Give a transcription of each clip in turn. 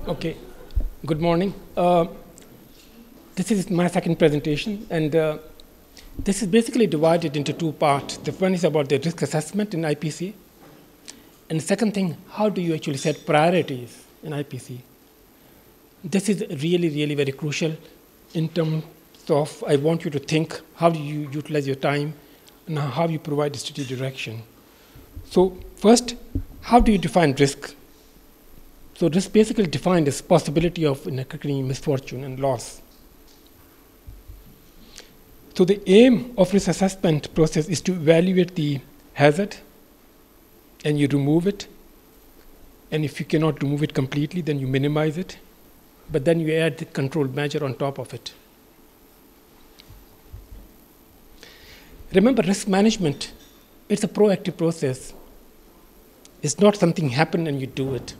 Okay, good morning. This is my second presentation, and this is basically divided into two parts. The one is about the risk assessment in IPC, and the second thing, how do you actually set priorities in IPC? This is really, really very crucial in terms of, I want you to think, how do you utilize your time, and how you provide a strategic direction. So first, how do you define risk? So risk basically defined as possibility of occurring misfortune and loss. So the aim of risk assessment process is to evaluate the hazard, and you remove it. And if you cannot remove it completely, then you minimize it. But then you add the control measure on top of it. Remember, risk management, it's a proactive process. It's not something happen and you do it.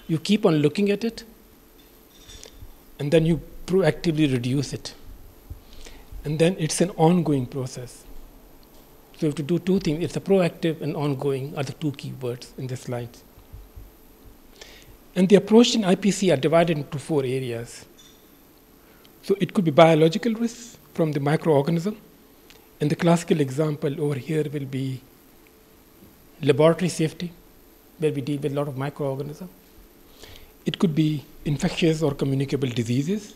You keep on looking at it, and then you proactively reduce it. And then it's an ongoing process. So you have to do two things. It's a proactive and ongoing are the two key words in this slide. And the approach in IPC are divided into four areas. So it could be biological risks from the microorganism. And the classical example over here will be laboratory safety, where we deal with a lot of microorganisms. It could be infectious or communicable diseases.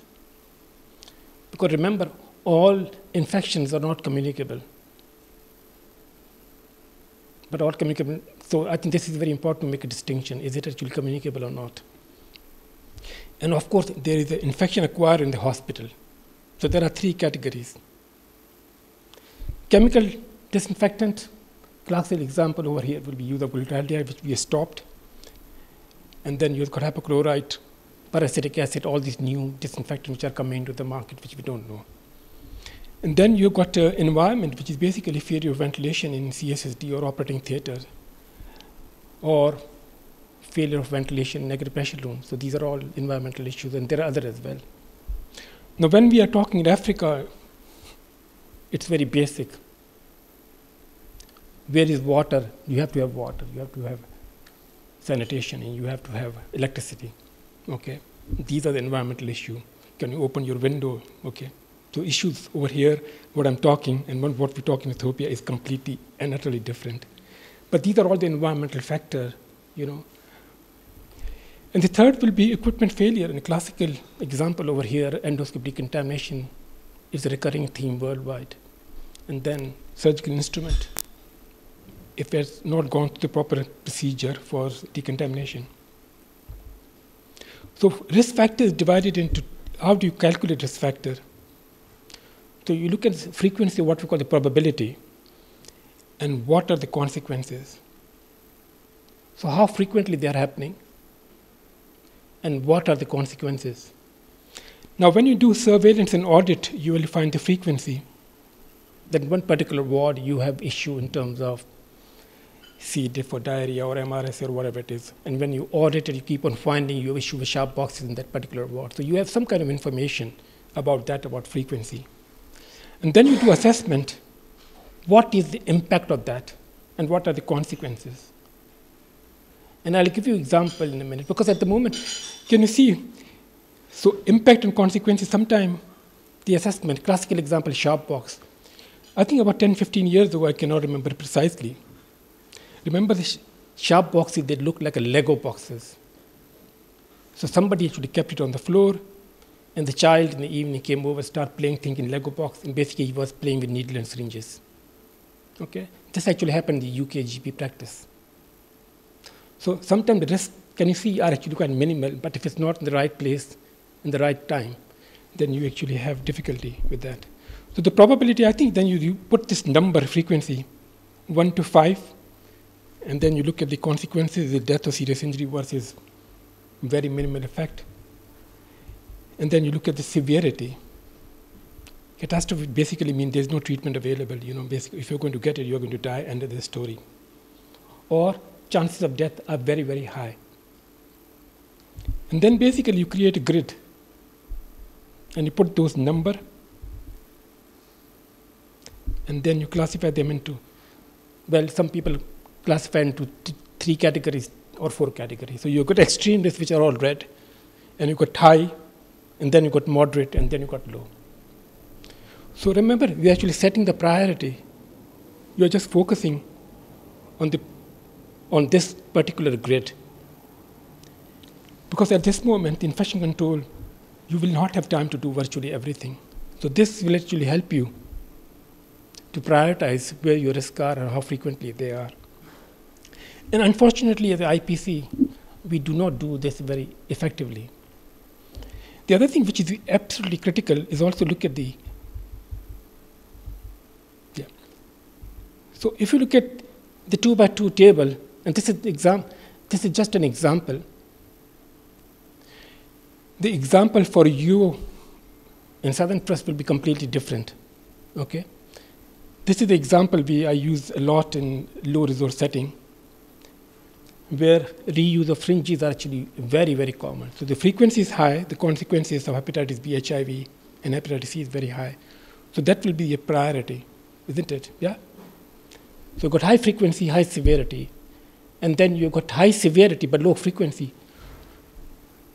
Because remember, all infections are not communicable. But all communicable, so I think this is very important to make a distinction. Is it actually communicable or not? And of course, there is an infection acquired in the hospital. So there are three categories. Chemical disinfectant, classical example over here will be use of glutathione, which we have stopped. And then you've got hypochlorite, peracetic acid, all these new disinfectants which are coming into the market, which we don't know. And then you've got environment, which is basically failure of ventilation in CSSD or operating theater, or failure of ventilation in negative pressure room. So these are all environmental issues, and there are others as well. Now, when we are talking in Africa, it's very basic. Where is water? You have to have water. You have to have sanitation, and you have to have electricity. Okay, these are the environmental issue. Can you open your window? Okay, so issues over here, what I'm talking and what we talk in Ethiopia is completely and utterly different. But these are all the environmental factor, you know. And the third will be equipment failure. And a classical example over here, endoscopic decontamination, is a recurring theme worldwide. And then surgical instrument, if it's not gone through the proper procedure for decontamination. So risk factor is divided into, how do you calculate risk factor? So you look at the frequency, what we call the probability, and what are the consequences. So how frequently they are happening, and what are the consequences. Now when you do surveillance and audit, you will find the frequency. That one particular ward you have issue in terms of C. diff or diarrhea or MRSA or whatever it is. And when you audit it, you keep on finding you issue with sharp boxes in that particular ward. So you have some kind of information about that, about frequency. And then you do assessment. What is the impact of that? And what are the consequences? And I'll give you an example in a minute. Because at the moment, can you see? So impact and consequences, sometime the assessment, classical example, sharp box. I think about 10, 15 years ago, I cannot remember precisely. Remember the sharp boxes, they look like a Lego boxes. So somebody actually kept it on the floor, and the child in the evening came over, started playing things in Lego box, and basically he was playing with needle and syringes. Okay? This actually happened in the UK GP practice. So sometimes the risks, can you see, are actually quite minimal, but if it's not in the right place, in the right time, then you actually have difficulty with that. So the probability, I think, then you put this number, frequency, 1 to 5, and then you look at the consequences, the death or serious injury versus very minimal effect. And then you look at the severity. Catastrophe basically means there's no treatment available. You know, basically, if you're going to get it, you're going to die, end of the story. Or chances of death are very, very high. And then basically you create a grid, and you put those number, and then you classify them into, well, some people classify into three categories or four categories. So you've got extreme risks, which are all red, and you got high, and then you got moderate, and then you got low. So remember, we're actually setting the priority. You're just focusing on this particular grid. Because at this moment, infection control, you will not have time to do virtually everything. So this will actually help you to prioritize where your risks are or how frequently they are. And unfortunately, as the IPC, we do not do this very effectively. The other thing which is absolutely critical is also look at the, So if you look at the 2x2 table, and this is just an example. The example for you in Southern Trust will be completely different. Okay? This is the example I use a lot in low resource setting, where reuse of fringes are actually very, very common. So the frequency is high, the consequences of hepatitis B, HIV, and hepatitis C is very high. So that will be a priority, isn't it? Yeah? So you've got high frequency, high severity, and then you've got high severity but low frequency.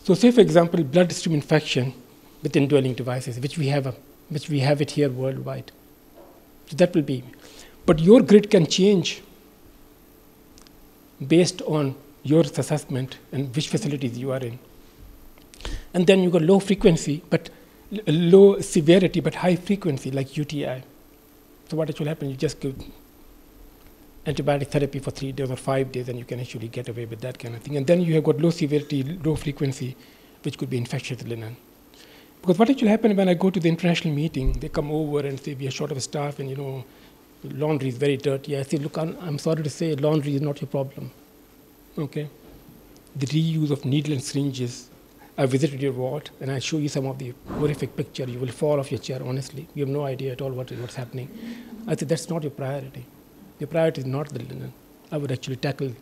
So say, for example, bloodstream infection with indwelling devices, which we have it here worldwide. So that will be. But your grid can change based on your assessment and which facilities you are in. And then you've got low frequency, but low severity, but high frequency, like UTI. So what actually happens, you just give antibiotic therapy for 3 days or 5 days, and you can actually get away with that kind of thing. And then you have got low severity, low frequency, which could be infectious linen. Because what actually happens when I go to the international meeting, they come over and say, we are short of staff, and laundry is very dirty. I say, look, I'm sorry to say, laundry is not your problem. Okay? The reuse of needle and syringes. I visited your ward, and I show you some of the horrific picture. You will fall off your chair, honestly. You have no idea at all what's happening. I said, that's not your priority. Your priority is not the linen. I would actually tackle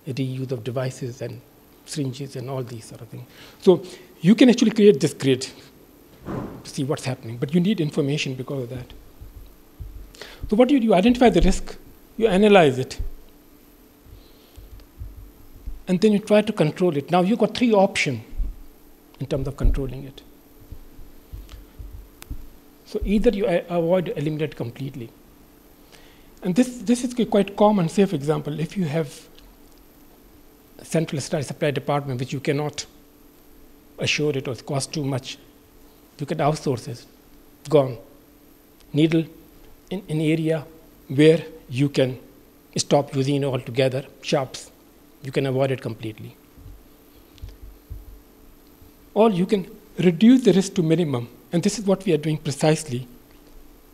the reuse of devices and syringes and all these sort of things. So you can actually create this grid to see what's happening, but you need information because of that. So what do? You identify the risk, you analyze it, and then you try to control it. Now you've got 3 options in terms of controlling it. So either you avoid or eliminate completely. And this is quite common. Say, for example, if you have a central supply department which you cannot assure it or it costs too much, you can outsource it. Gone. Needle in an area where you can stop using it altogether, shops, you can avoid it completely. Or you can reduce the risk to minimum. And this is what we are doing precisely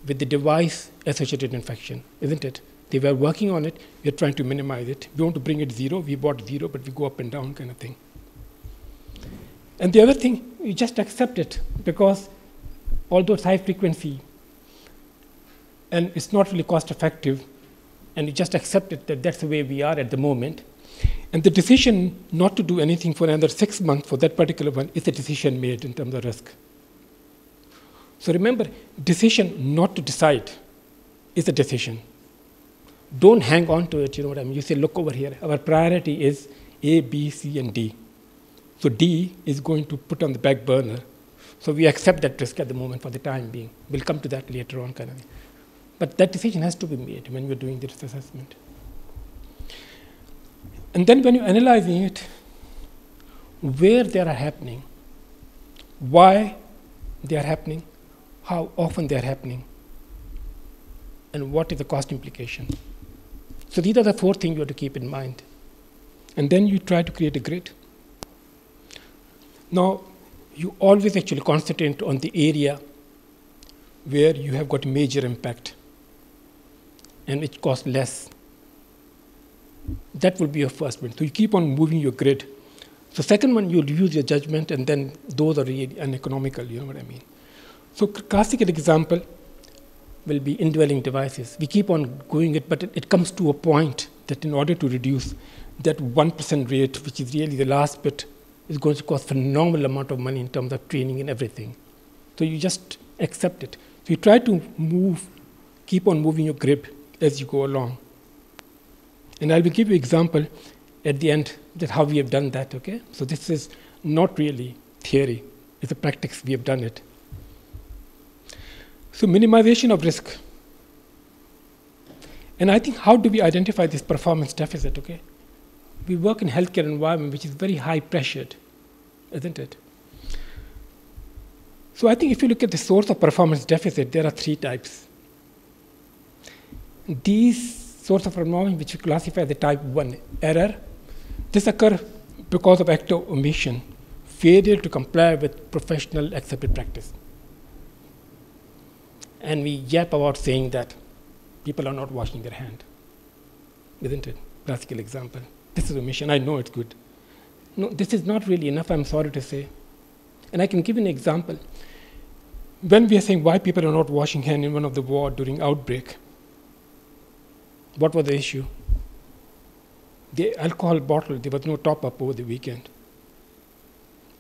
with the device-associated infection, isn't it? They were working on it. We are trying to minimize it. We want to bring it 0. We bought 0, but we go up and down kind of thing. And the other thing, you just accept it, because although it's high frequency and it's not really cost effective, and you just accept it that that's the way we are at the moment. And the decision not to do anything for another 6 months for that particular one is a decision made in terms of risk. So remember, decision not to decide is a decision. Don't hang on to it, you know what I mean? You say, look over here. Our priority is A, B, C, and D. So D is going to put on the back burner. So we accept that risk at the moment for the time being. We'll come to that later on, kind of thing. But that decision has to be made when we're doing this assessment. And then when you're analyzing it, where they are happening, why they are happening, how often they are happening, and what is the cost implication. So these are the 4 things you have to keep in mind. And then you try to create a grid. Now, you always actually concentrate on the area where you have got major impact and it costs less. That will be your first one. So you keep on moving your grid. So second one, you'll use your judgment, and then those are really uneconomical, you know what I mean? So classical example will be indwelling devices. We keep on going it, but it comes to a point that in order to reduce that 1% rate, which is really the last bit, is going to cost phenomenal amount of money in terms of training and everything. So you just accept it. So you try to keep on moving your grid as you go along. And I will give you an example at the end that how we have done that, okay? So this is not really theory. It's a practice. We have done it. So minimization of risk. And I think, how do we identify this performance deficit, okay? We work in healthcare environment, which is very high pressured, isn't it? So I think if you look at the source of performance deficit, there are 3 types. These source of performance, which we classify as the type 1 error, this occurs because of act of omission, failure to comply with professional accepted practice. And we yap about saying that people are not washing their hand, isn't it? Classical example. This is omission. I know it's good. No, this is not really enough, I'm sorry to say. And I can give you an example. When we are saying why people are not washing hands in one of the ward during outbreak, what was the issue? The alcohol bottle, there was no top-up over the weekend.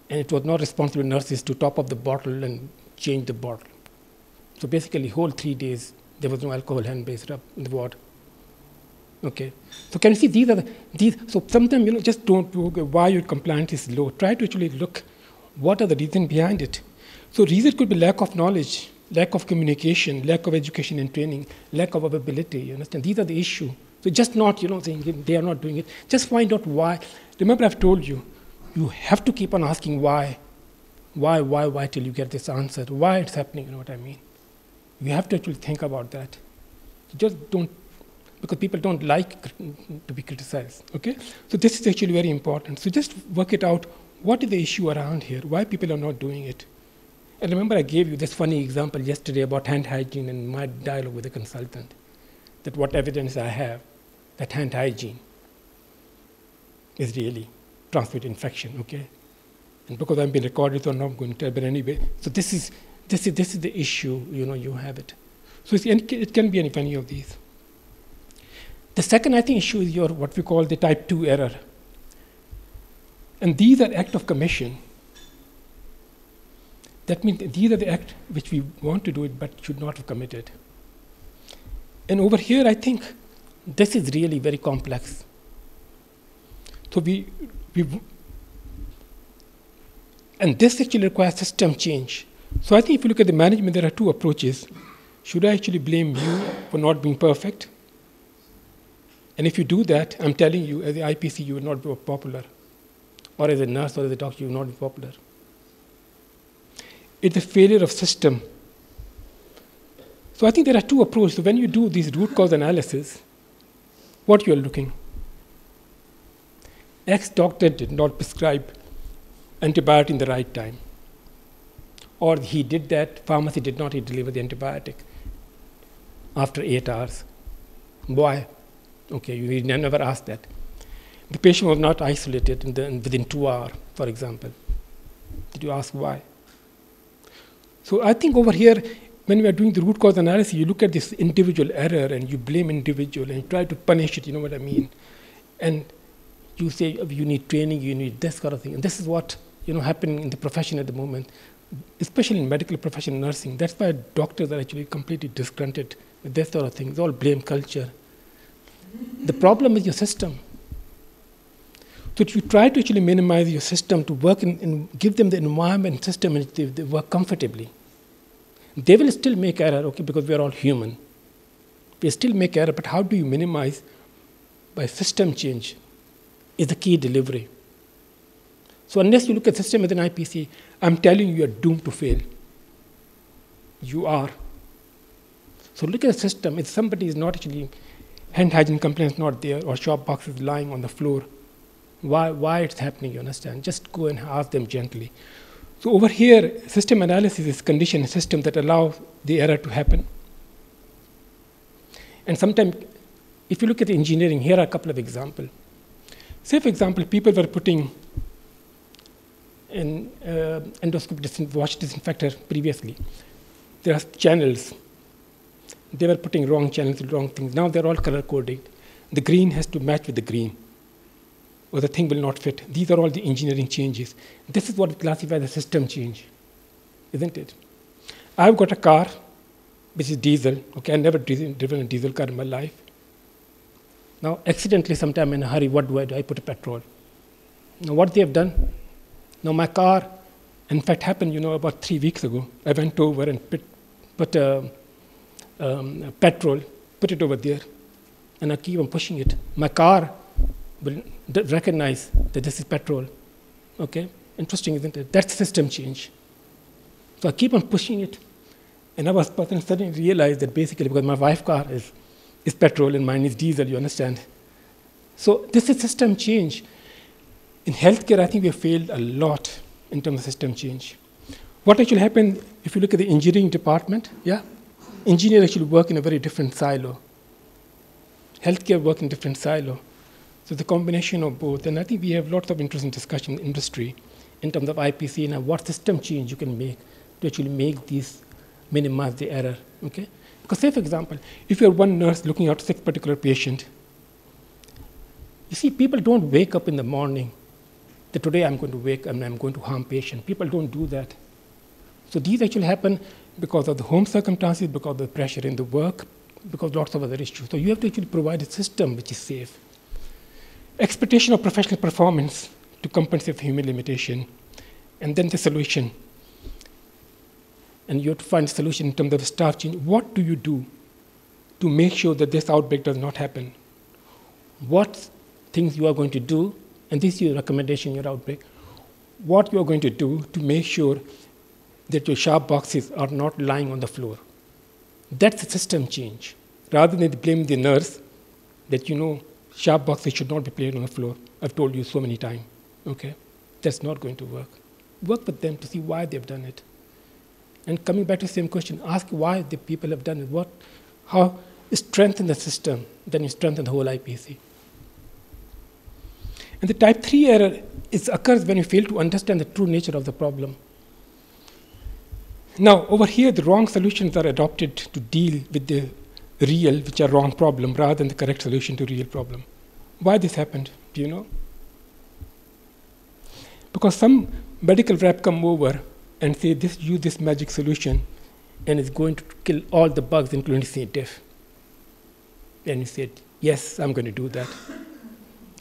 And it was not responsible nurses to top up the bottle and change the bottle. So basically, whole 3 days, there was no alcohol hand-based rub in the ward. Okay. So can you see these? So sometimes, just don't look at why your compliance is low. Try to actually look what are the reasons behind it. So reason could be lack of knowledge, lack of communication, lack of education and training, lack of ability. You understand? These are the issues. So just not, saying they are not doing it. Just find out why. Remember, I've told you, you have to keep on asking why. Why till you get this answer. Why it's happening, you know what I mean? You have to actually think about that. Just don't, because people don't like to be criticized, okay? So this is actually very important. So just work it out. What is the issue around here? Why people are not doing it? And remember, I gave you this funny example yesterday about hand hygiene and my dialogue with the consultant, that what evidence I have that hand hygiene is really transmit infection, okay? And because I'm being recorded, so I'm not going to tell, but anyway, so this is the issue, you have it. So it can be any of these. The second, I think, issue is your what we call the type 2 error. And these are acts of commission. That means these are the acts which we want to do it but should not have committed. And over here, I think this is really very complex. So and this actually requires system change. So I think if you look at the management, there are 2 approaches. Should I actually blame you for not being perfect? And if you do that, I'm telling you, as the IPC, you will not be popular. Or as a nurse or as a doctor, you will not be popular. It's a failure of system. So I think there are 2 approaches. So when you do this root cause analysis, what you're looking. X doctor did not prescribe antibiotic in the right time. Or he did that, pharmacy did not deliver the antibiotic after 8 hours. Why? Okay, you never asked that. The patient was not isolated within 2 hours, for example. Did you ask why? So I think over here, when we are doing the root cause analysis, you look at this individual error and you blame individual and you try to punish it, you know what I mean? And you say, oh, you need training, you need this kind of thing. And this is what happening in the profession at the moment, especially in medical profession, nursing. That's why doctors are actually completely disgruntled with this sort of thing. It's all blame culture. The problem is your system. So you try to actually minimize your system to work and give them the environment system and they work comfortably. They will still make error, okay, because we are all human. They still make error, but how do you minimize? By system change is the key delivery. So unless you look at system as an IPC, I'm telling you, you're doomed to fail. You are. So look at the system. If somebody is not actually, hand hygiene complaints not there, or shop boxes lying on the floor, why it's happening, you understand? Just go and ask them gently. So over here, system analysis is condition system that allow the error to happen. And sometimes, if you look at the engineering, here are a couple of examples. Say, for example, people were putting an endoscopic wash disinfector previously. There are channels. They were putting wrong channels, wrong things. Now they're all color-coded. The green has to match with the green, or the thing will not fit. These are all the engineering changes. This is what we classify as a system change, isn't it? I've got a car, which is diesel. Okay, I've never driven a diesel car in my life. Now, accidentally, sometime in a hurry, what do? I put a petrol. Now, what they have done? Now, my car In fact, happened, about 3 weeks ago. I went over and put petrol, put it over there, and I keep on pushing it. My car will recognize that this is petrol. Okay? Interesting, isn't it? That's system change. So I keep on pushing it, and I was suddenly realized that basically because my wife's car is petrol and mine is diesel, you understand? So this is system change. In healthcare, I think we have failed a lot in terms of system change. What actually happened, if you look at the engineering department, engineers actually work in a very different silo. Healthcare work in different silo. So the combination of both, and I think we have lots of interesting discussion in the industry in terms of IPC and what system change you can make to actually make these, minimize the error, okay? Because say, for example, if you're one nurse looking at 6 particular patient, you see, people don't wake up in the morning that today I'm going to wake and I'm going to harm patient. People don't do that. So these actually happen because of the home circumstances, because of the pressure in the work, because lots of other issues. So you have to actually provide a system which is safe. Expectation of professional performance to compensate for human limitation, and then the solution. And you have to find a solution in terms of staff change. What do you do to make sure that this outbreak does not happen? What things you are going to do, and this is your recommendation, your outbreak, what you are going to do to make sure that your sharp boxes are not lying on the floor. That's a system change. Rather than blaming the nurse that, sharp boxes should not be placed on the floor. I've told you so many times, okay? That's not going to work. Work with them to see why they've done it. And coming back to the same question, ask why the people have done it. How strengthen the system, then you strengthen the whole IPC. And the type 3 error occurs when you fail to understand the true nature of the problem. Now, over here, the wrong solutions are adopted to deal with the real, which are wrong problem, rather than the correct solution to real problem. Why this happened? Do you know? Because some medical rep come over and say, use this magic solution, and it's going to kill all the bugs, including C. diff. And you said, yes, I'm going to do that.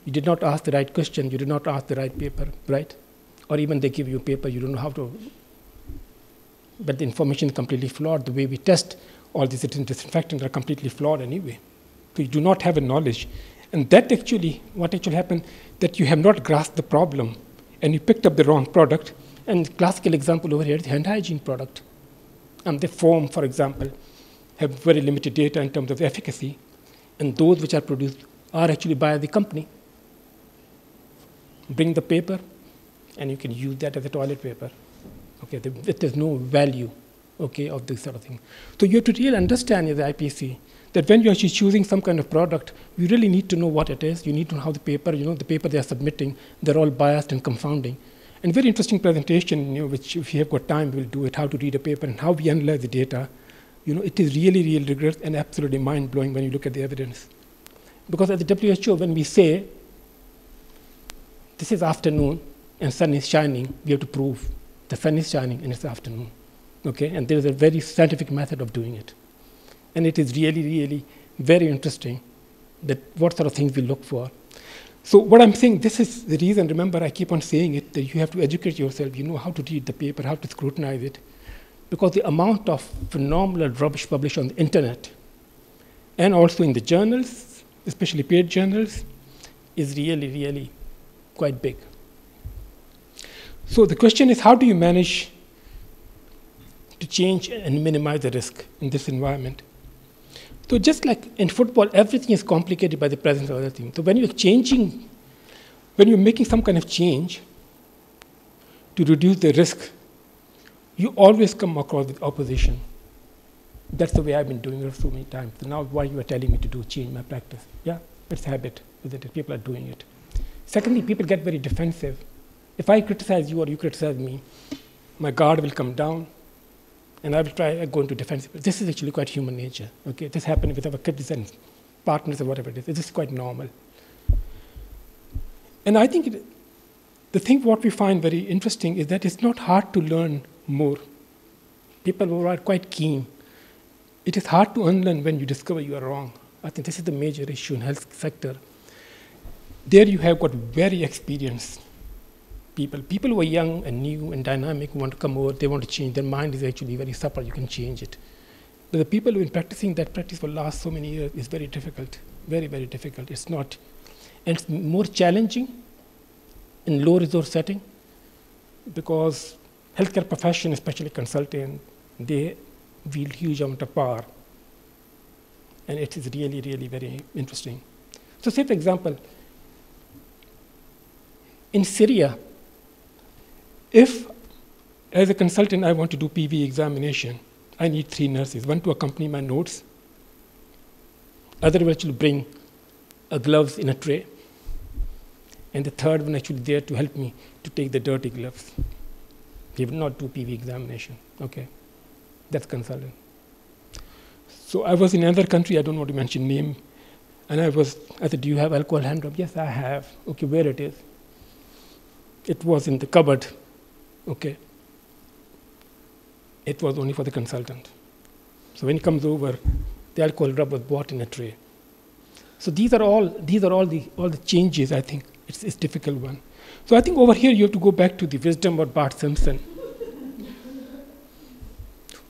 You did not ask the right question. You did not ask the right paper, right? Or even they give you a paper, you don't know how to. But the information is completely flawed. The way we test all these disinfectants are completely flawed anyway. So you do not have a knowledge. And that actually, what actually happened, that you have not grasped the problem, and you picked up the wrong product. And the classical example over here is the hand hygiene product. The foam, for example, have very limited data in terms of efficacy. And those which are produced are actually by the company. Bring the paper, and you can use that as a toilet paper. Okay, there's no value, okay, of this sort of thing. So you have to really understand as the IPC that when you're actually choosing some kind of product, you really need to know what it is. You need to know how the paper, the paper they're submitting, they're all biased and confounding. And very interesting presentation, which if you have got time, we'll do it, how to read a paper and how we analyze the data. It is really, really rigorous and absolutely mind-blowing when you look at the evidence. Because at the WHO, when we say, this is afternoon and sun is shining, we have to prove the sun is shining and it's afternoon. Okay? And there is a very scientific method of doing it. And it is really, really very interesting that what sort of things we look for. So what I'm saying, this is the reason, remember I keep on saying it, that you have to educate yourself, how to read the paper, how to scrutinize it. Because the amount of phenomenal rubbish published on the internet and also in the journals, especially paid journals, is really, really quite big. So the question is, how do you manage to change and minimize the risk in this environment? So just like in football, everything is complicated by the presence of other things. So when you're making some kind of change to reduce the risk, you always come across with opposition. That's the way I've been doing it so many times. So now what you are telling me to do, change my practice. Yeah, it's habit, isn't it? People are doing it. Secondly, people get very defensive. If I criticize you or you criticize me, my guard will come down, and I will try go into defensive. This is actually quite human nature. Okay, this happens with our kids and partners or whatever it is. This is quite normal. And I think the thing what we find very interesting is that it's not hard to learn more. People who are quite keen. It is hard to unlearn when you discover you are wrong. I think this is the major issue in health sector. There you have got very experienced people. People who are young and new and dynamic who want to come over, they want to change. Their mind is actually very supple. You can change it. But the people who have been practicing that practice for the last so many years is very difficult. Very, very difficult. It's not. And it's more challenging in low resource setting because healthcare profession, especially consultant, they wield huge amount of power. And it is really, really very interesting. So say, for example, in Syria, if as a consultant I want to do PV examination, I need 3 nurses, one to accompany my notes, other will actually bring gloves in a tray, and the third one actually there to help me to take the dirty gloves. They will not do PV examination, okay? That's consultant. So I was in another country, I don't want to mention name, and I said, do you have alcohol hand rub? Yes, I have. Okay, where it is? It was in the cupboard, okay? It was only for the consultant. So when he comes over, the alcohol rub was bought in a tray. So these are all the changes. I think it's a difficult one. So I think over here you have to go back to the wisdom of Bart Simpson,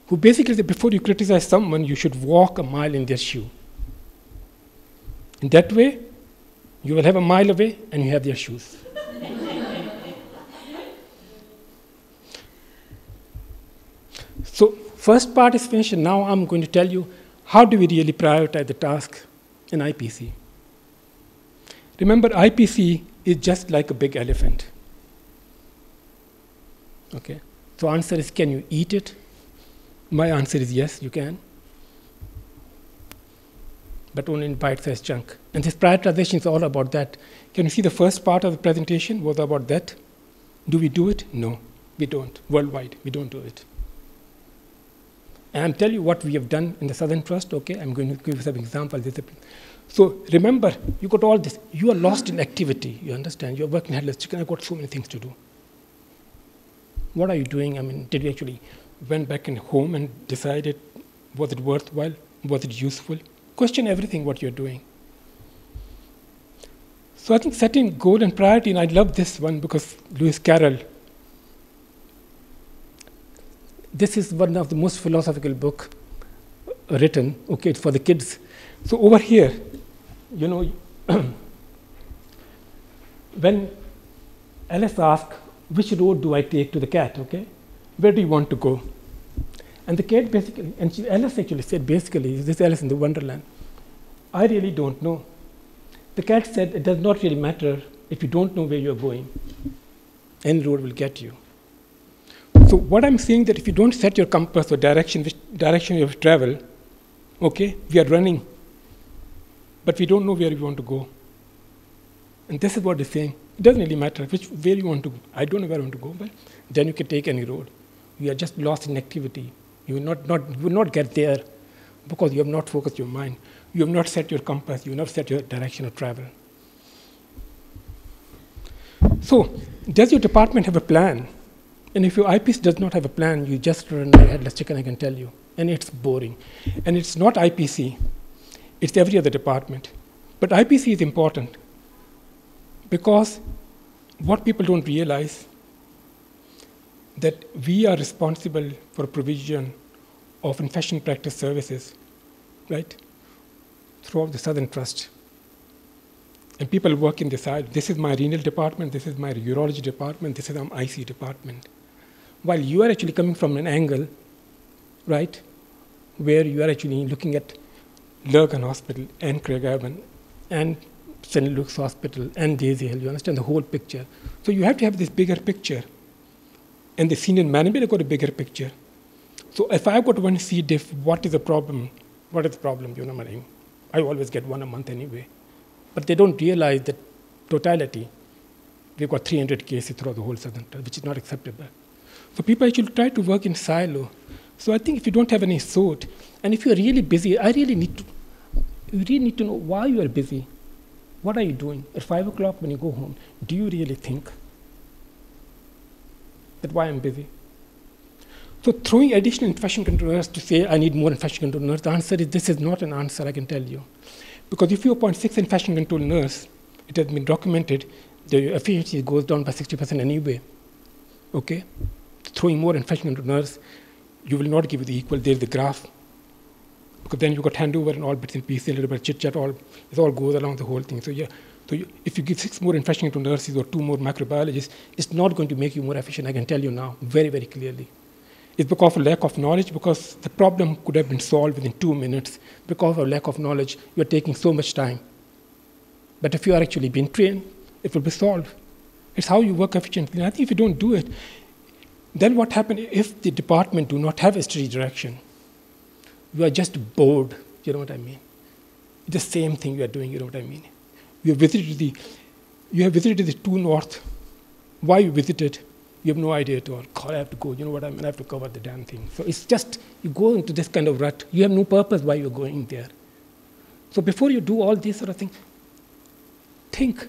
who basically said before you criticize someone, you should walk a mile in their shoe. In that way, you will have a mile away and you have their shoes. So first part is finished, and now I'm going to tell you how do we really prioritize the task in IPC. Remember, IPC is just like a big elephant. Okay? So answer is, can you eat it? My answer is yes, you can. But only in bite-sized chunk. And this prioritization is all about that. Can you see the first part of the presentation was about that? Do we do it? No, we don't. Worldwide, we don't do it. And I'll tell you what we have done in the Southern Trust, okay? I'm going to give you some examples. So remember, you got all this. You are lost in activity, you understand? You're working headless chicken. I've got so many things to do. What are you doing? I mean, did you actually went back in home and decided, was it worthwhile? Was it useful? Question everything what you're doing. So I think setting goal and priority, and I love this one because Lewis Carroll, this is one of the most philosophical book written, okay, it's for the kids. So over here, you know, when Alice asked, which road do I take to the cat, okay? Where do you want to go? And the cat basically, and Alice actually said basically, this is Alice in the Wonderland, I really don't know. The cat said, it does not really matter if you don't know where you're going. Any road will get you. So what I'm saying that if you don't set your compass or direction, which direction you have to travel, okay, we are running, but we don't know where we want to go. And this is what they're saying. It doesn't really matter where you want to go. I don't know where I want to go, but then you can take any road. You are just lost in activity. You will not get there because you have not focused your mind. You have not set your compass. You have not set your direction of travel. So does your department have a plan? And if your IPC does not have a plan, you just run like a headless chicken, I can tell you. And it's boring. And it's not IPC. It's every other department. But IPC is important because what people don't realize that we are responsible for provision of infection practice services, right, throughout the Southern Trust. And people work in this side. This is my renal department, this is my urology department, this is my IC department. While you are actually coming from an angle, right, where you are actually looking at Lurgan Hospital and Craigavon and St. Luke's Hospital and Daisy Hill, you understand the whole picture. So you have to have this bigger picture. And the senior management have got a bigger picture. So if I've got one C. diff, what is the problem? What is the problem? You know what I mean? I always get one a month anyway. But they don't realize that totality. We've got 300 cases throughout the whole Southern, which is not acceptable. So people actually try to work in silo. So I think if you don't have any sort, and if you're really busy, you really need to know why you are busy. What are you doing? At 5 o'clock when you go home, do you really think that why I'm busy? So throwing additional infection controllers to say I need more infection control nurse, the answer is this is not an answer, I can tell you. Because if you appoint 6 infection control nurse, it has been documented the efficiency goes down by 60% anyway. Okay? Throwing more infection into nurse, you will not give you the equal. There's the graph. Because then you've got handover and all bits and pieces, a little bit of chit-chat, it all goes along the whole thing. So yeah, if you give 6 more infection into nurses or 2 more microbiologists, it's not going to make you more efficient, I can tell you now, very, very clearly. It's because of lack of knowledge, because the problem could have been solved within 2 minutes. Because of lack of knowledge, you're taking so much time. But if you are actually being trained, it will be solved. It's how you work efficiently. And I think if you don't do it, then what happens if the department do not have a strategic direction? You are just bored, you know what I mean? It's the same thing you are doing, you know what I mean? You have visited the True North. Why you visited? You have no idea at all. God, I have to go, you know what I mean? I have to cover the damn thing. So it's just, you go into this kind of rut. You have no purpose why you're going there. So before you do all these sort of things, think.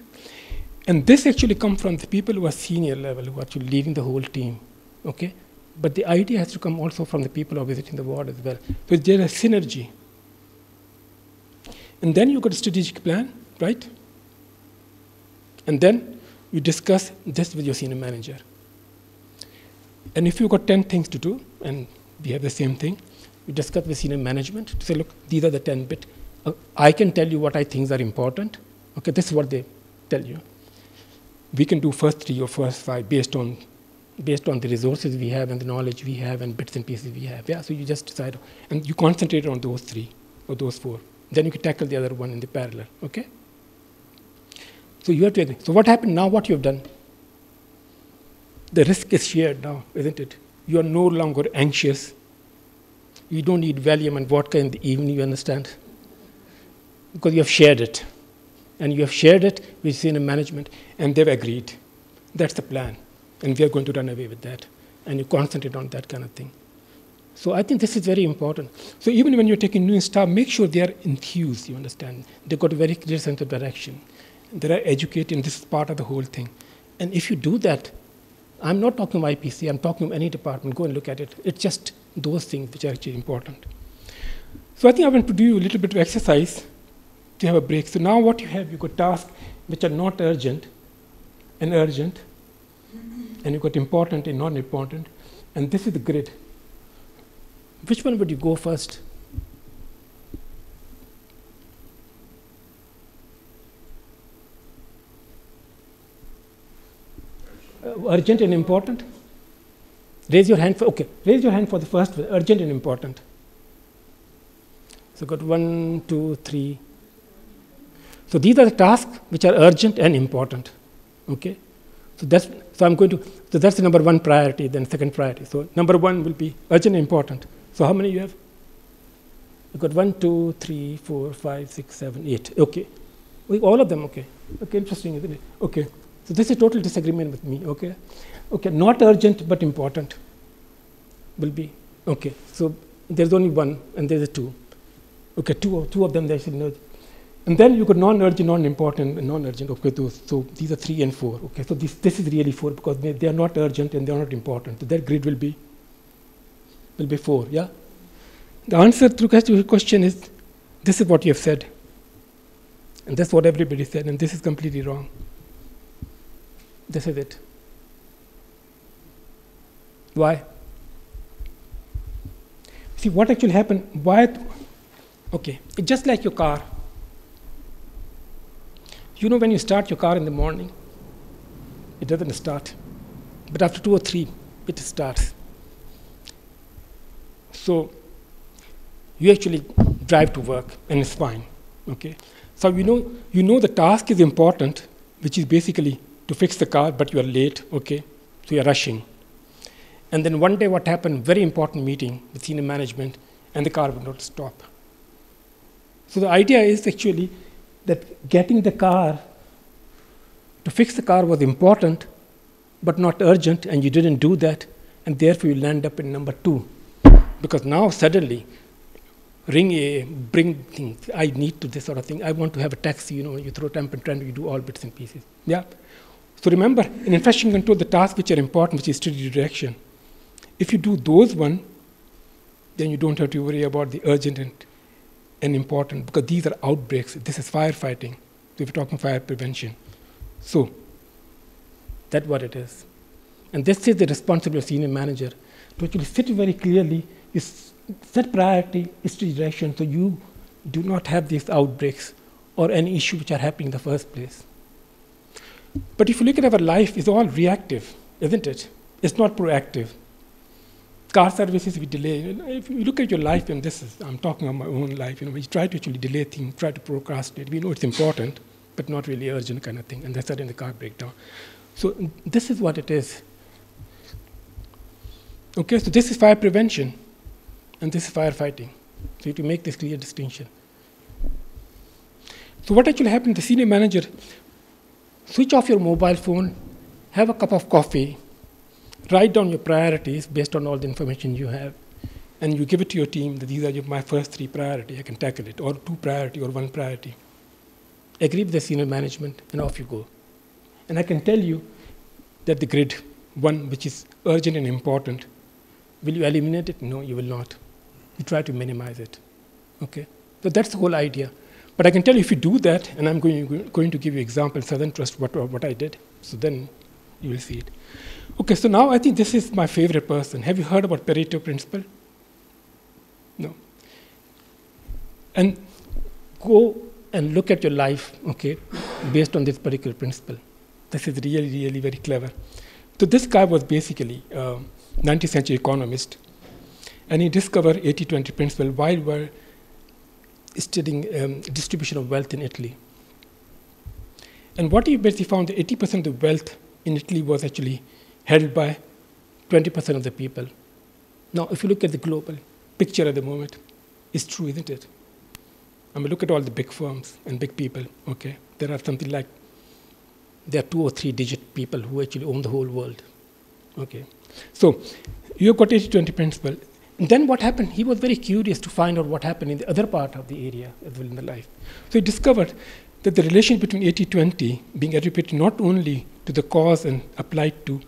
And this actually comes from the people who are senior level, who are actually leading the whole team, okay? But the idea has to come also from the people who are visiting the ward as well. So there's a synergy. And then you've got a strategic plan, right? And then you discuss this with your senior manager. And if you've got 10 things to do, and we have the same thing, you discuss with senior management to say, look, these are the 10 bit. I can tell you what I think are important. Okay, this is what they tell you. We can do first 3 or first 5 based on the resources we have and the knowledge we have and bits and pieces we have. Yeah, so you just decide, and you concentrate on those 3 or those 4. Then you can tackle the other one in the parallel, okay? So you have to agree. So what happened now, what you have done? The risk is shared now, isn't it? You are no longer anxious. You don't need Valium and vodka in the evening, you understand? Because you have shared it. And you have shared it with senior management, and they've agreed. That's the plan. And we are going to run away with that. And you concentrate on that kind of thing. So I think this is very important. So even when you're taking new staff, make sure they are enthused, you understand? They've got a very clear sense of direction. They are educated, and this is part of the whole thing. And if you do that, I'm not talking about IPC, I'm talking about any department, go and look at it. It's just those things which are actually important. So I think I want to do a little bit of exercise to have a break. So now what you have, you've got tasks which are not urgent and urgent, and you've got important and non-important, and this is the grid. Which one would you go first? Urgent and important? Raise your hand for, okay, raise your hand for the first one, urgent and important. So got 1, 2, 3. So these are the tasks which are urgent and important, okay? So that's the number 1 priority, then second priority. So number 1 will be urgent and important. So how many you have? You got 1, 2, 3, 4, 5, 6, 7, 8. Okay, all of them. Okay, okay, interesting, isn't it? Okay. So this is total disagreement with me, okay? Okay, not urgent but important will be, okay. So there's only 1 and there's a 2. Okay, two of them they should know. And then you got non-urgent, non-important, and non-urgent. Okay, so these are 3 and 4. Okay, so this is really 4 because they are not urgent and they are not important. So that grid will be 4, yeah? The answer to your question is, this is what you have said. And that's what everybody said, and this is completely wrong. This is it. Why? See, what actually happened, okay, it's just like your car. You know when you start your car in the morning, it doesn't start. But after 2 or 3, it starts. So you actually drive to work, and it's fine, okay? So you know the task is important, which is basically to fix the car, but you are late, okay? So you're rushing. And then one day what happened, very important meeting with senior management, and the car would not stop. So the idea is actually that getting the car, to fix the car was important, but not urgent, and you didn't do that, and therefore you land up in number 2. Because now suddenly, bring things, I need to this sort of thing, I want to have a taxi, you throw temp and trend, you do all bits and pieces, yeah? So remember, in infection control, the tasks which are important, which is strategic direction, if you do those one, then you don't have to worry about the urgent and important, because these are outbreaks. This is firefighting. So if you're talking fire prevention. So That's what it is. And this is the responsibility of senior manager, to actually sit very clearly, is set priority, is direction, so you do not have these outbreaks or any issue which are happening in the first place. But if you look at our life, it's all reactive, isn't it? It's not proactive. Car services we delay. If you look at your life, and this is, I'm talking about my own life, we try to actually delay things, try to procrastinate. We know it's important, but not really urgent kind of thing, and that's suddenly the car breakdown. So this is what it is. Okay, so this is fire prevention, and this is firefighting. So you have to make this clear distinction. So what actually happened, the senior manager, switch off your mobile phone, have a cup of coffee, write down your priorities based on all the information you have, and you give it to your team that these are my first 3 priorities, I can tackle it, or 2 priority, or 1 priority. Agree with the senior management, and off you go. And I can tell you that the grid, one which is urgent and important, will you eliminate it? No, you will not. You try to minimize it. Okay? So that's the whole idea. But I can tell you if you do that, and I'm going to give you example, Southern Trust, what I did, so then you will see it. Okay, so now I think this is my favorite person. Have you heard about Pareto principle? No. And go and look at your life, okay, based on this particular principle. This is really, really very clever. So this guy was basically a 19th century economist, and he discovered 80-20 principle while we're studying distribution of wealth in Italy. And what he basically found, that 80% of the wealth in Italy was actually held by 20% of the people. Now, if you look at the global picture at the moment, it's true, isn't it? I mean, look at all the big firms and big people, okay? There are something like, there are 2 or 3 digit people who actually own the whole world, okay? So, you've got 80-20 principle. And then what happened? He was very curious to find out what happened in the other part of the area as well in the life. So he discovered that the relation between 80-20 being attributed not only to the cause and applied to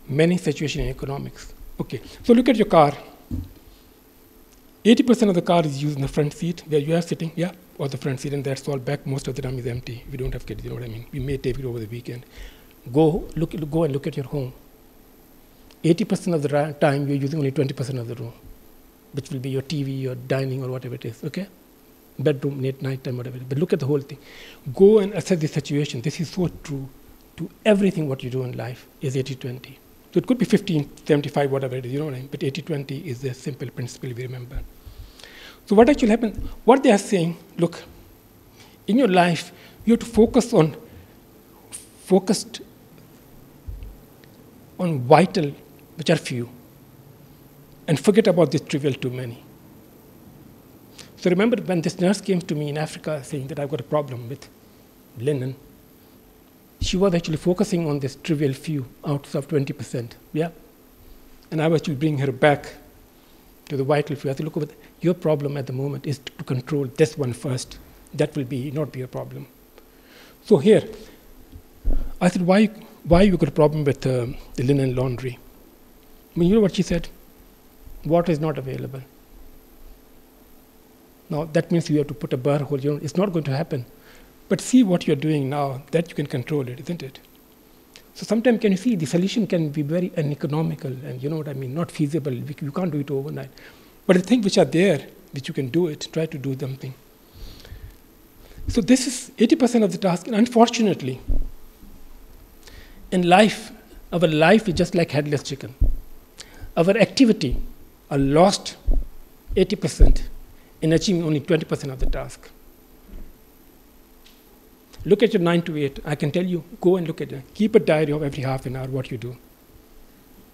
many situations in economics. Okay, so look at your car. 80% of the car is used in the front seat where you are sitting, yeah, or the front seat, and that's all back most of the time is empty. We don't have kids, you know what I mean? We may take it over the weekend. Go and look at your home. 80% of the time you're using only 20% of the room, which will be your TV, your dining, or whatever it is, okay? Bedroom, night time, whatever it is. But look at the whole thing. Go and assess the situation. This is so true to everything what you do in life is 80-20. So it could be 15-75, whatever it is, you know what I mean? But 80-20 is the simple principle we remember. So what actually happened, what they are saying, look, in your life, you have to focus on vital, which are few, and forget about this trivial too many. So remember when this nurse came to me in Africa saying that I've got a problem with linen, she was actually focusing on this trivial few out of 20%, yeah? And I was actually bringing her back to the vital few. I said, look, your problem at the moment is to control this one first. That will not be a problem. So here, I said, why you got a problem with the linen laundry? I mean, you know what she said? Water is not available. Now, that means you have to put a borehole. You know, it's not going to happen. But see what you're doing now, that you can control it, isn't it? So sometimes can you see the solution can be very uneconomical and you know what I mean, not feasible. You can't do it overnight. But the things which are there, which you can do it, try to do something. So this is 80% of the task. And unfortunately, in life, our life is just like headless chicken. Our activity are lost 80% in achieving only 20% of the task. Look at your 9 to 8. I can tell you, go and look at it. Keep a diary of every half an hour what you do.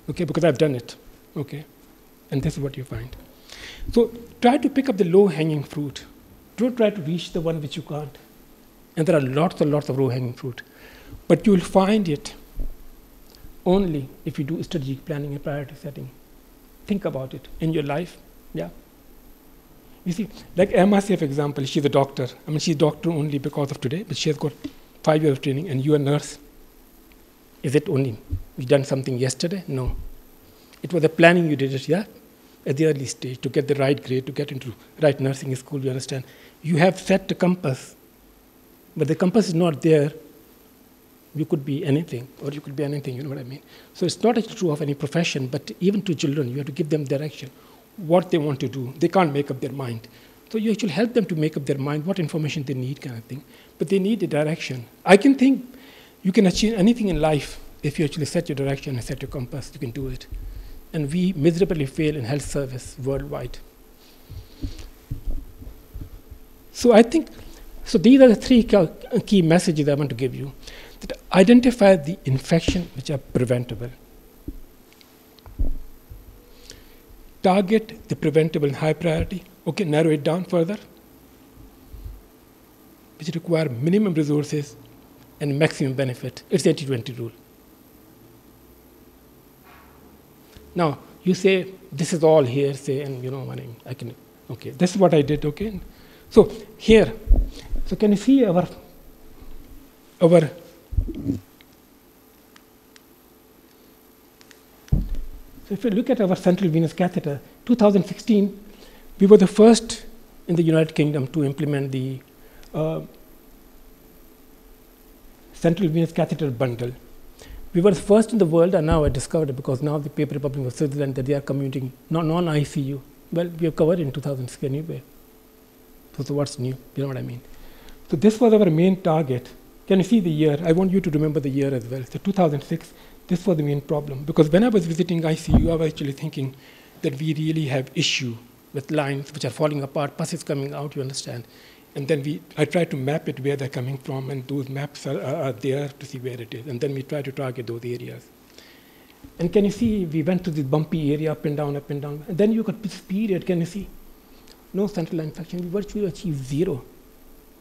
Okay, because I've done it. Okay, and this is what you find. So try to pick up the low-hanging fruit. Don't try to reach the one which you can't. And there are lots and lots of low-hanging fruit. But you will find it only if you do strategic planning and priority setting. Think about it in your life, yeah. You see, like Emma, say, for example, she's a doctor. I mean, she's a doctor only because of today, but she has got 5 years of training, and you're a nurse. Is it only you done something yesterday? No. It was the planning you did it, yeah, at the early stage to get the right grade, to get into right nursing school, you understand. You have set the compass, but the compass is not there You could be anything, or you could be anything, you know what I mean? So it's not actually true of any profession, but even to children, you have to give them direction, what they want to do. They can't make up their mind. So you actually help them to make up their mind, what information they need kind of thing. But they need a direction. I can think you can achieve anything in life if you actually set your direction and set your compass, you can do it. And we miserably fail in health service worldwide. So I think, so these are the three key messages I want to give you. That identify the infection which are preventable. Target the preventable and high priority. Okay, narrow it down further, which require minimum resources and maximum benefit. It's 80-20 rule. Now, you say, this is all here, say, and you know, I can, okay, this is what I did, okay? So here, so can you see our so if you look at our central venous catheter, 2016, we were the first in the United Kingdom to implement the central venous catheter bundle. We were the first in the world, and now I discovered it because now the Paper Republic of Switzerland that they are commuting non-ICU. Well, we have covered in 2006 anyway. So what's new? You know what I mean? So this was our main target. Can you see the year? I want you to remember the year as well. So 2006, this was the main problem. Because when I was visiting ICU, I was actually thinking that we really have issue with lines which are falling apart, pus is coming out, you understand. And then I tried to map it where they're coming from, and those maps are there to see where it is. And then we try to target those areas. And can you see, we went to this bumpy area, up and down, up and down. And then you got this period, can you see? No central line infection, we virtually achieved 0.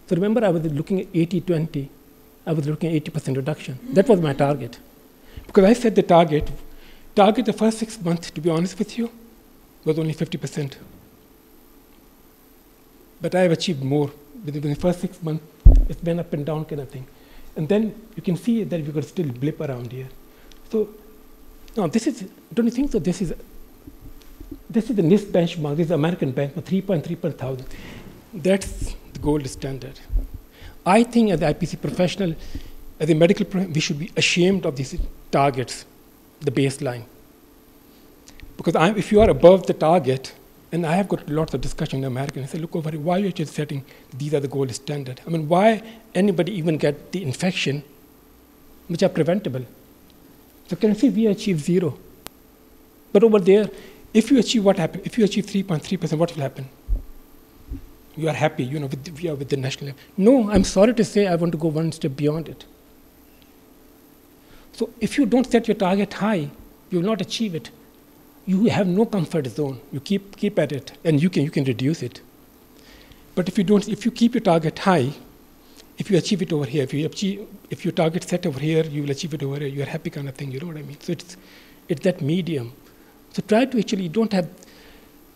So remember, I was looking at 80-20. I was looking at 80% reduction. That was my target. Because I set the target the first 6 months, to be honest with you, was only 50%. But I have achieved more. Within the first 6 months, it went up and down kind of thing. And then you can see that we could still blip around here. So now this is, don't you think so? This is the NIST benchmark. This is American benchmark, 3.3 per thousand. That's the gold standard. I think as an IPC professional, as a medical professional, we should be ashamed of these targets, the baseline. Because if you are above the target, and I have got lots of discussion in America, and I say, look over here, why are you just setting these are the gold standard? I mean, why anybody even get the infection which are preventable? So can you see we achieve 0? But over there, if you achieve what happened? If you achieve 3.3%, what will happen? You are happy, you know, we are with the national level. No, I'm sorry to say I want to go one step beyond it. So if you don't set your target high, you will not achieve it. You have no comfort zone. You keep at it, and you can reduce it. But if you keep your target high, if you achieve it over here, if your target set over here, you will achieve it over here. You are happy kind of thing. You know what I mean? So it's that medium. So try to actually don't have.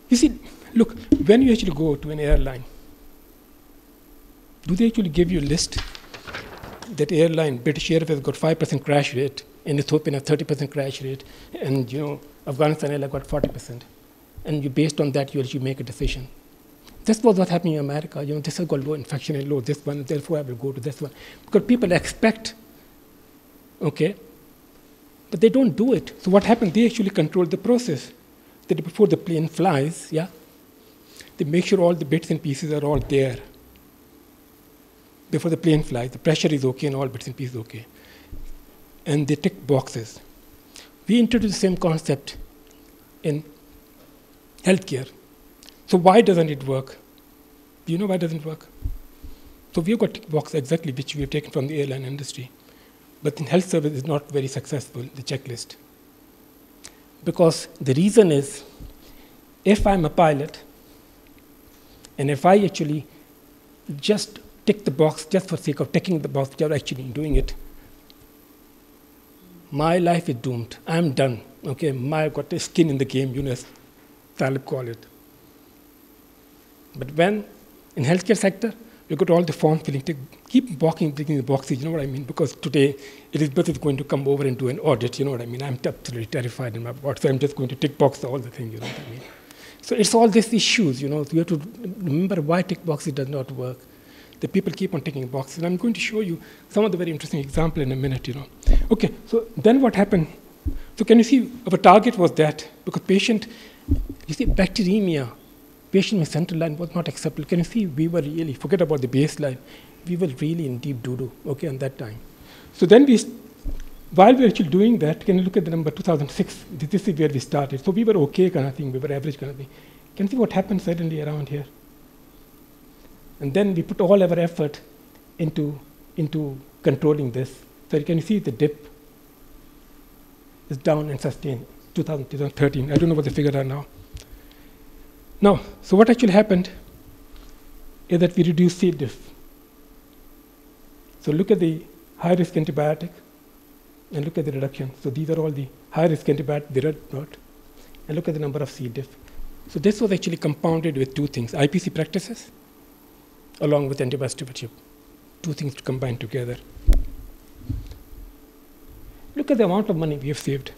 You see, look, when you actually go to an airline, do they actually give you a list that airline British Airways got 5% crash rate, and Ethiopian have 30% crash rate, and you know Afghanistan Airlines got 40%, and you based on that you actually make a decision. This was what happened in America. You know, this has got low infection and low this one, therefore I will go to this one, because people expect, okay, but they don't do it. So what happened? They actually control the process. That before the plane flies, yeah, they make sure all the bits and pieces are all there. Before the plane flies, the pressure is okay and all bits and pieces okay. And they tick boxes. We introduced the same concept in healthcare. So why doesn't it work? Do you know why it doesn't work? So we've got tick boxes exactly which we have taken from the airline industry. But in health service, it's not very successful, the checklist. Because the reason is, if I'm a pilot, and if I actually just tick the box just for sake of ticking the box without actually doing it, my life is doomed. I'm done. Okay, I've got a skin in the game, you know, as Taleb call it. But when in healthcare sector, you got all the form filling, keep walking, ticking the boxes, you know what I mean? Because today, Elizabeth is going to come over and do an audit, you know what I mean? I'm absolutely terrified in my board, so I'm just going to tick box all the things, you know what I mean? So it's all these issues, you know, you have to remember why tick boxes does not work. that people keep on ticking boxes. And I'm going to show you some of the very interesting examples in a minute, Okay, so then what happened? So can you see our target was that because patient, you see bacteremia, patient with central line was not acceptable. Can you see we were really, forget about the baseline, we were really in deep doo-doo, okay, on that time. So then while we were actually doing that, can you look at the number 2006? This is where we started. So we were okay kind of thing, we were average kind of thing. Can you see what happened suddenly around here? And then we put all our effort into controlling this. So can you see the dip is down and sustained, 2013. I don't know what the figures are now. Now, so what actually happened is that we reduced C. diff. So look at the high-risk antibiotic and look at the reduction. So these are all the high-risk antibiotics, the red dot, and look at the number of C. diff. So this was actually compounded with two things, IPC practices along with antibiotic stewardship. Two things combined together. Look at the amount of money we have saved.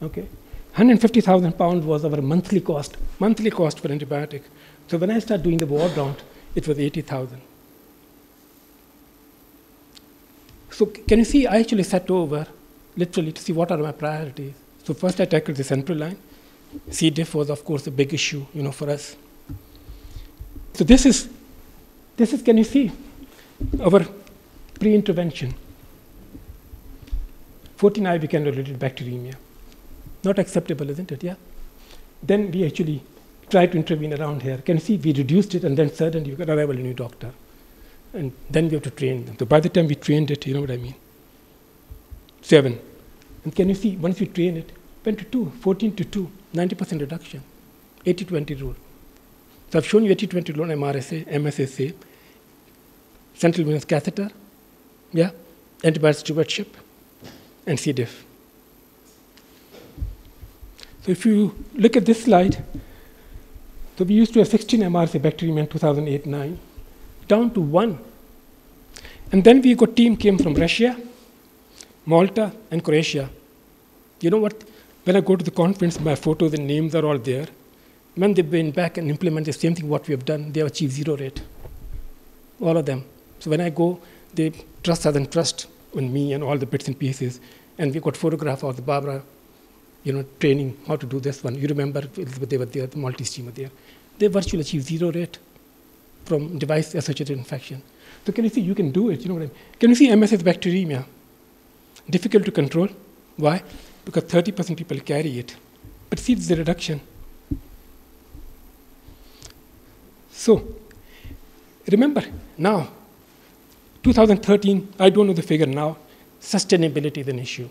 Okay, 150,000 pounds was our monthly cost for antibiotic. So when I started doing the ward round, it was 80,000. So can you see, I actually sat over literally to see what are my priorities. So first I tackled the central line. C. diff was, of course, a big issue, for us. So this is, can you see, our pre-intervention. 14 IV candle-related bacteremia. Not acceptable, isn't it? Yeah. Then we actually tried to intervene around here. Can you see, we reduced it, and then suddenly you got arrival a new doctor. And then we have to train them. So by the time we trained it, you know what I mean? 7. And can you see, once we train it, went to 2, 14 to 2, 90% reduction, 80-20 rule. So I've shown you 80-20 rule on MRSA, MSSA, central venous catheter, yeah, antibiotic stewardship, and C. diff. So if you look at this slide, so we used to have 16 MRSA bacteremia in 2008-9, down to 1. And then we got team came from Russia, Malta, and Croatia. You know what? When I go to the conference, my photos and names are all there. When they've been back and implement the same thing what we have done, they have achieved 0 rate. All of them. So when I go, they trust us and trust on me and all the bits and pieces. And we got photograph of the Barbara, training how to do this one. You remember they were there, the Maltese team were there. They virtually achieved 0 rate from device-associated infection. So can you see, you can do it, you know what I mean? Can you see MSS bacteremia? Difficult to control. Why? Because 30% people carry it. But see the reduction. So, remember, now, 2013, I don't know the figure now, sustainability is an issue.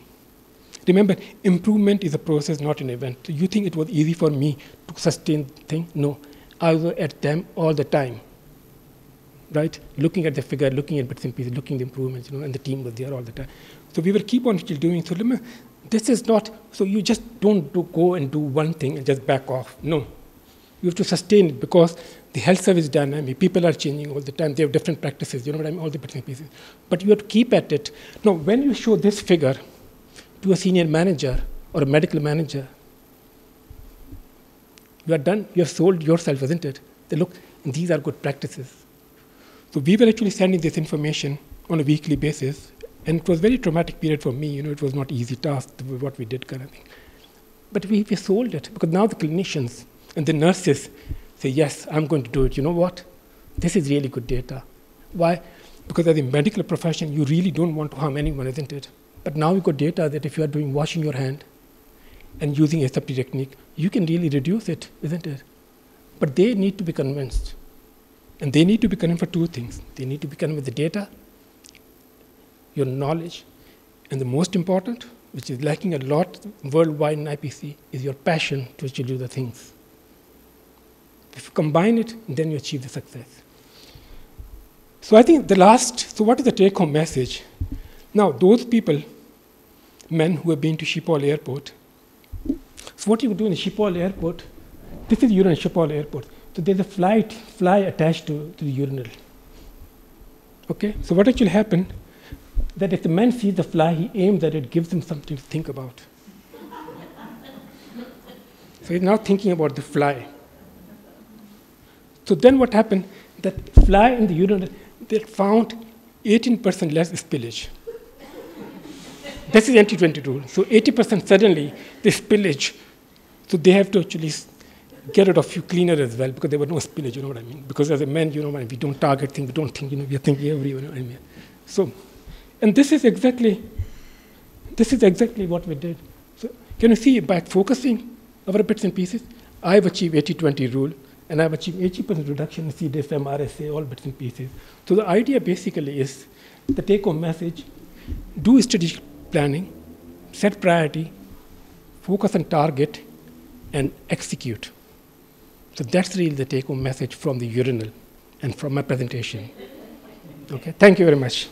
Remember, improvement is a process, not an event. So you think it was easy for me to sustain things? No. I was at them all the time. Right? Looking at the figure, looking at bits and pieces, looking at the improvements, and the team was there all the time. So we will keep on still doing. So remember, this is not, so you just don't go and do one thing and just back off. No. You have to sustain it because the health service is dynamic. People are changing all the time. They have different practices, you know what I mean, all the bits and pieces. But you have to keep at it. Now, when you show this figure to a senior manager or a medical manager, you are done. You have sold yourself, isn't it? They look, these are good practices. So we were actually sending this information on a weekly basis, and it was a very traumatic period for me. It was not easy task, what we did kind of thing. But we sold it, because now the clinicians and the nurses say, yes, I'm going to do it. You know what? This is really good data. Why? Because as a medical profession, you really don't want to harm anyone, isn't it? But now you've got data that if you are doing washing your hand and using aseptic technique, you can really reduce it, isn't it? But they need to be convinced. And they need to be convinced for two things. They need to be convinced with the data, your knowledge, and the most important, which is lacking a lot worldwide in IPC, is your passion to actually do the things. If you combine it, then you achieve the success. So I think so what is the take-home message? Now, those people, men who have been to Schiphol Airport, so what you do in Schiphol Airport, this is urinal Schiphol Airport. So there's a fly attached to the urinal. Okay, so what actually happened, that if the man sees the fly, he aims at it, gives him something to think about. So he's now thinking about the fly. So then what happened, that fly in the urinal, they found 18% less spillage. This is anti-20 rule. So 80% suddenly, the spillage, so they have to actually get rid of few cleaner as well because there was no spillage, you know what I mean? Because as a man, you know, we don't target things, we don't think, you know, we are thinking everywhere, you know what I mean? So, and this is exactly what we did. So can you see by focusing our bits and pieces, I've achieved 80-20 rule, and I've achieved 80% reduction in CDFM, RSA, all bits and pieces. So the idea basically is the take-home message, do strategic planning, set priority, focus on target, and execute. So that's really the take-home message from the urinal and from my presentation. Okay, thank you very much.